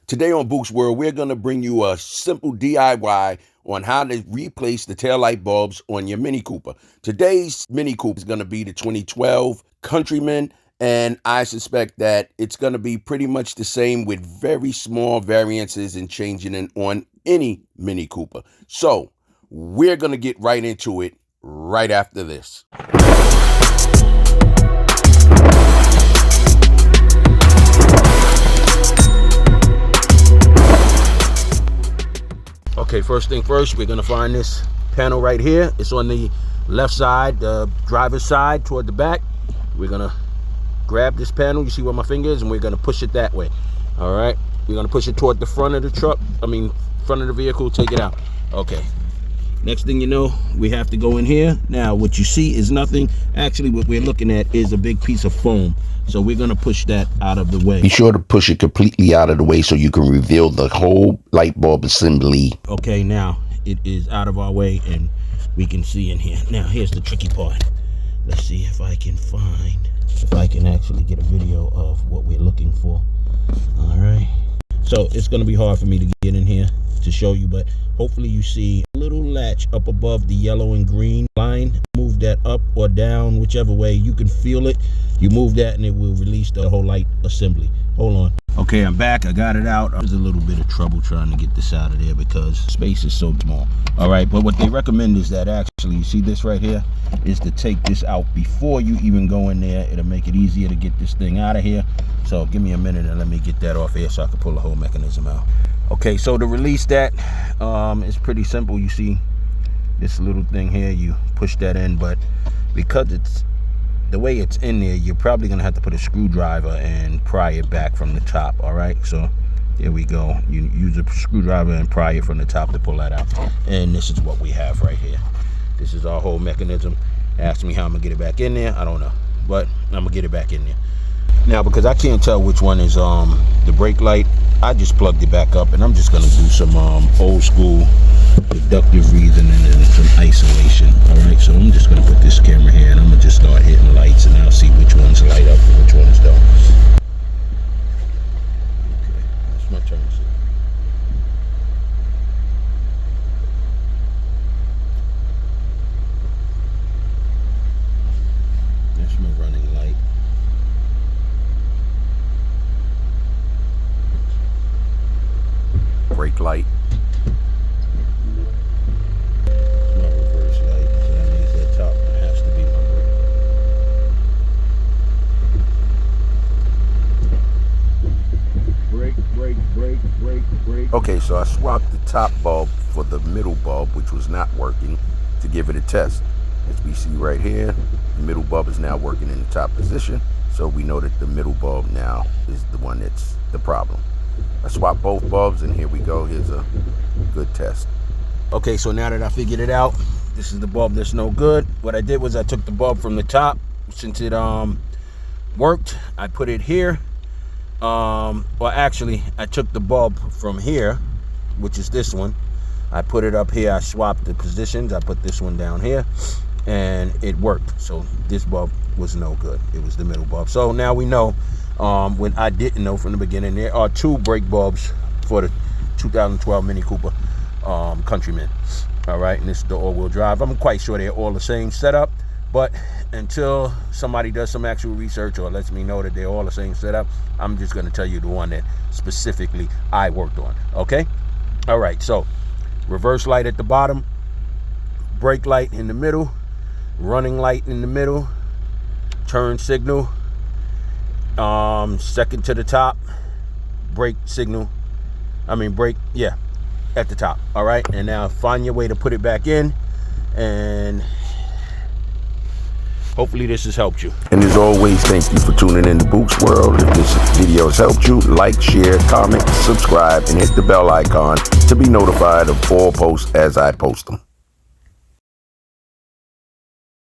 Today on Bukes World, we're going to bring you a simple DIY on how to replace the taillight bulbs on your Mini Cooper. Today's Mini Cooper is going to be the 2012 Countryman, and I suspect that it's going to be pretty much the same with very small variances in changing it on any Mini Cooper. So we're going to get right into it right after this. Okay, first thing first, we're gonna find this panel right here. It's on the left side, the driver's side toward the back. We're gonna grab this panel, you see where my finger is, and we're gonna push it that way. All right, we're gonna push it toward the front of the truck, front of the vehicle, take it out. Okay, next thing you know, we have to go in here. Now, what you see is nothing. Actually, what we're looking at is a big piece of foam. So we're gonna push that out of the way. Be sure to push it completely out of the way so you can reveal the whole light bulb assembly. Okay, now it is out of our way and we can see in here. Now, here's the tricky part. Let's see if I can actually get a video of what we're looking for. All right. So it's gonna be hard for me to get in here to show you, but hopefully you see a little latch up above the yellow and green line. Move that up or down, whichever way you can feel it. You move that and it will release the whole light assembly. Hold on. Okay, I'm back. I got it out. There's a little bit of trouble trying to get this out of there because space is so small. All right, but what they recommend is that actually, you see this right here, is to take this out before you even go in there. It'll make it easier to get this thing out of here. So give me a minute and let me get that off here so I can pull the whole mechanism out. Okay, so to release that, it's pretty simple. You see this little thing here, you push that in, but because it's the way it's in there, you're probably gonna have to put a screwdriver and pry it back from the top. All right, so there we go. You use a screwdriver and pry it from the top to pull that out. And this is what we have right here. This is our whole mechanism. Ask me how I'm gonna get it back in there. I don't know, but I'm gonna get it back in there. Now, because I can't tell which one is the brake light, I just plugged it back up and I'm just gonna do some old school deductive reasoning and some isolation. All right, so I'm just gonna put this camera here and I'm gonna just start hitting lights and I'll see which ones light up and which ones don't. Okay, that's my turn. That's my running light. Brake light. It's my reverse light, so that means that top has to be my brake. Brake. Okay, so I swapped the top bulb for the middle bulb, which was not working, to give it a test. As we see right here, the middle bulb is now working in the top position, so we know that the middle bulb now is the one that's the problem. I swapped both bulbs and here we go. Here's a good test. Okay, so now that I figured it out, this is the bulb that's no good. What I did was I took the bulb from the top. Since it worked, I put it here. Well, actually, I took the bulb from here, which is this one. I put it up here. I swapped the positions. I put this one down here and it worked. So this bulb was no good. It was the middle bulb. So now we know. When I didn't know from the beginning, there are two brake bulbs for the 2012 Mini Cooper Countryman. All right, and this is the all-wheel drive. I'm quite sure they're all the same setup, but until somebody does some actual research or lets me know that they're all the same setup, I'm just going to tell you the one that specifically I worked on. Okay, all right, so reverse light at the bottom, brake light in the middle, running light in the middle, turn signal second to the top, brake signal, brake, yeah, at the top. All right, and now find your way to put it back in, and hopefully this has helped you. And as always, thank you for tuning in to Bukes World. If this video has helped you, like, share, comment, subscribe, and hit the bell icon to be notified of all posts as I post them.